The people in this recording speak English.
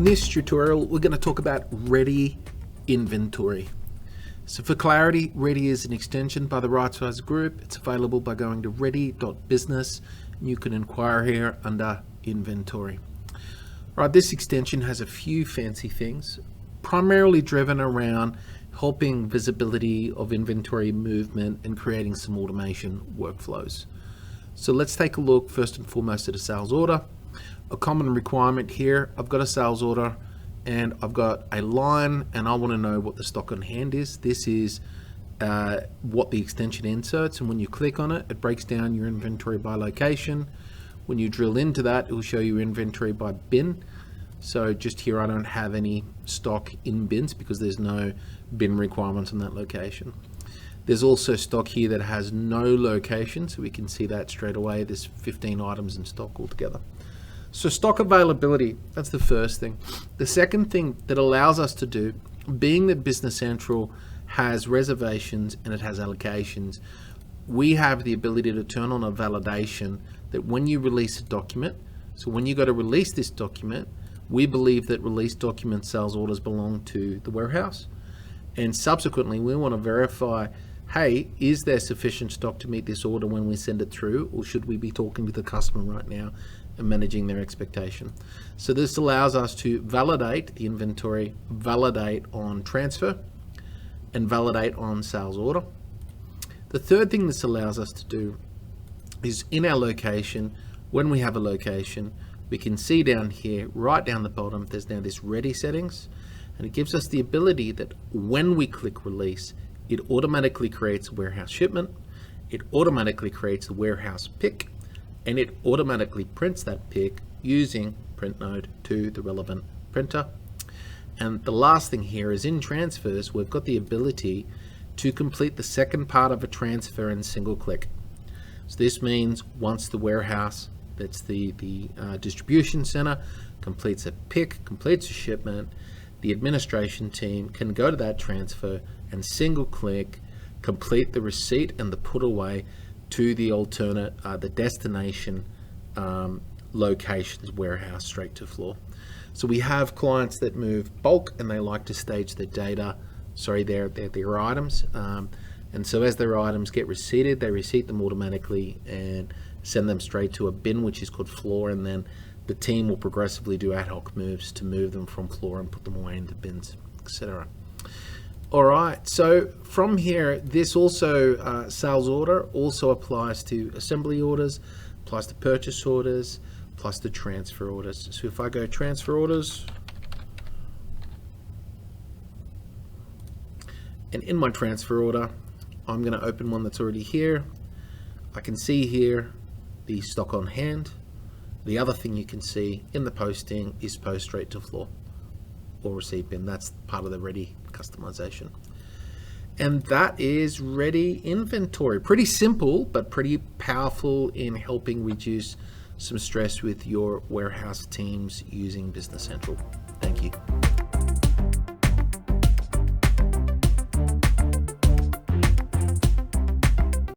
this tutorial, we're going to talk about REDi Inventory. So for clarity, REDi is an extension by the Right Size Group. It's available by going to redi.business. You can inquire here under Inventory. Right, this extension has a few fancy things, primarily driven around helping visibility of inventory movement and creating some automation workflows. So let's take a look first and foremost at a sales order. A common requirement here, I've got a sales order and I've got a line and I want to know what the stock on hand is. This is what the extension inserts, and when you click on it, it breaks down your inventory by location. When you drill into that, it will show you inventory by bin. So just here, I don't have any stock in bins because there's no bin requirements on that location. There's also stock here that has no location, so we can see that straight away. There's 15 items in stock altogether. So stock availability, that's the first thing. The second thing that allows us to do, being that Business Central has reservations and it has allocations, we have the ability to turn on a validation that when you release a document, so when you go to release this document, we believe that released document sales orders belong to the warehouse. And subsequently, we want to verify, hey, is there sufficient stock to meet this order when we send it through, or should we be talking to the customer right now and managing their expectation? So this allows us to validate the inventory, validate on transfer, and validate on sales order. The third thing this allows us to do is in our location, when we have a location, we can see down here, right down the bottom, there's now this REDi settings, and it gives us the ability that when we click release, it automatically creates a warehouse shipment, it automatically creates a warehouse pick, and it automatically prints that pick using print node to the relevant printer. And the last thing here is in transfers, we've got the ability to complete the second part of a transfer in single click. So this means once the warehouse, that's the distribution center, completes a pick, completes a shipment, the administration team can go to that transfer and single click, complete the receipt and the put away to the alternate, the destination location's warehouse straight to floor. So we have clients that move bulk and they like to stage their data, their items. And so as their items get receipted, they receipt them automatically and send them straight to a bin, which is called floor, and then the team will progressively do ad hoc moves to move them from floor and put them away into bins, etc. All right, so from here, this also, sales order also applies to assembly orders, applies to purchase orders, plus to transfer orders. So if I go transfer orders, and in my transfer order, I'm going to open one that's already here. I can see here the stock on hand. The other thing you can see in the posting is post straight to floor or receipt bin. That's part of the REDi customization. And that is REDi Inventory. Pretty simple, but pretty powerful in helping reduce some stress with your warehouse teams using Business Central. Thank you.